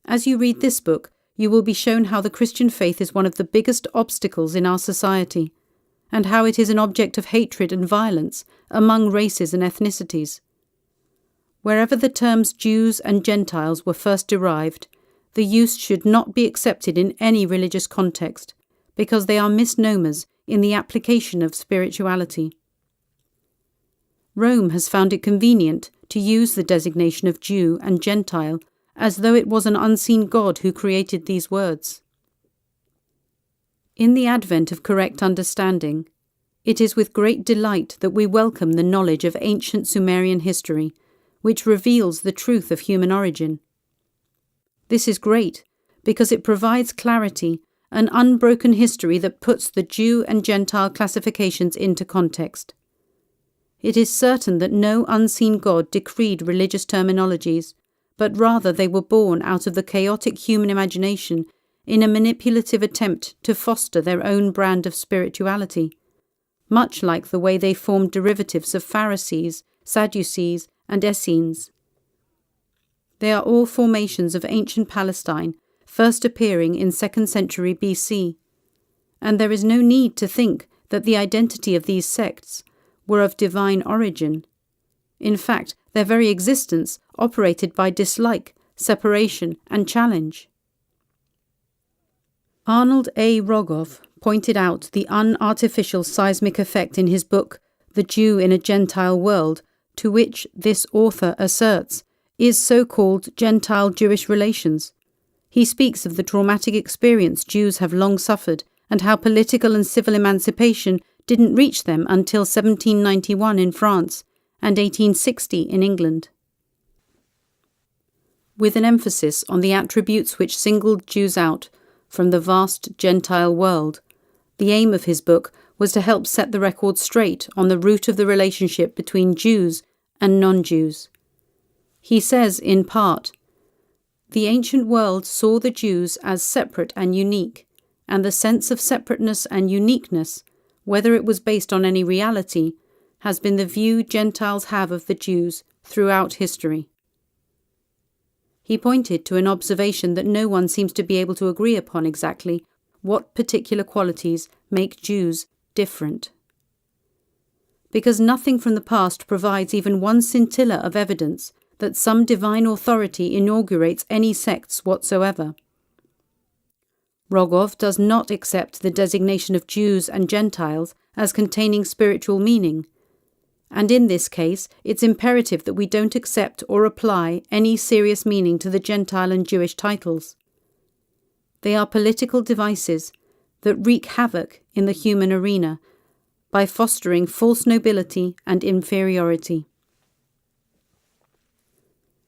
As you read this book, you will be shown how the Christian faith is one of the biggest obstacles in our society, and how it is an object of hatred and violence among races and ethnicities. Wherever the terms Jews and Gentiles were first derived, the use should not be accepted in any religious context, because they are misnomers in the application of spirituality. Rome has found it convenient to use the designation of Jew and Gentile as though it was an unseen God who created these words. In the advent of correct understanding, it is with great delight that we welcome the knowledge of ancient Sumerian history, which reveals the truth of human origin. This is great because it provides clarity, an unbroken history that puts the Jew and Gentile classifications into context. It is certain that no unseen God decreed religious terminologies, but rather they were born out of the chaotic human imagination in a manipulative attempt to foster their own brand of spirituality, much like the way they formed derivatives of Pharisees, Sadducees, and Essenes. They are all formations of ancient Palestine, first appearing in 2nd century BC, and there is no need to think that the identity of these sects were of divine origin. In fact, their very existence operated by dislike, separation, and challenge. Arnold A. Rogoff pointed out the unartificial seismic effect in his book, The Jew in a Gentile World, to which this author asserts is so-called Gentile-Jewish relations. He speaks of the traumatic experience Jews have long suffered and how political and civil emancipation didn't reach them until 1791 in France and 1860 in England. With an emphasis on the attributes which singled Jews out from the vast Gentile world, the aim of his book was to help set the record straight on the root of the relationship between Jews and non-Jews. He says, in part, "The ancient world saw the Jews as separate and unique, and the sense of separateness and uniqueness, whether it was based on any reality, has been the view Gentiles have of the Jews throughout history." He pointed to an observation that no one seems to be able to agree upon exactly what particular qualities make Jews different. Because nothing from the past provides even one scintilla of evidence that some divine authority inaugurates any sects whatsoever. Rogoff does not accept the designation of Jews and Gentiles as containing spiritual meaning, and in this case it's imperative that we don't accept or apply any serious meaning to the Gentile and Jewish titles. They are political devices that wreak havoc in the human arena by fostering false nobility and inferiority.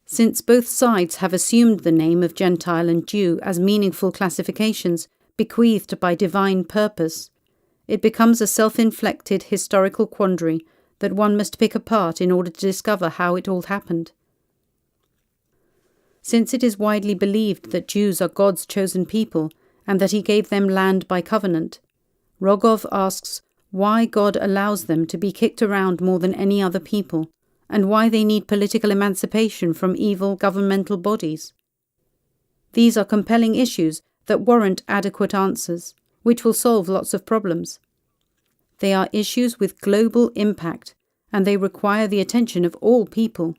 Since both sides have assumed the name of Gentile and Jew as meaningful classifications bequeathed by divine purpose, it becomes a self-inflicted historical quandary that one must pick apart in order to discover how it all happened. Since it is widely believed that Jews are God's chosen people and that he gave them land by covenant, Rogoff asks why God allows them to be kicked around more than any other people, and why they need political emancipation from evil governmental bodies. These are compelling issues that warrant adequate answers, which will solve lots of problems. They are issues with global impact, and they require the attention of all people.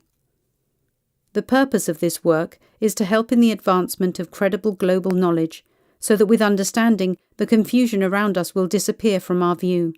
The purpose of this work is to help in the advancement of credible global knowledge, so that with understanding, the confusion around us will disappear from our view.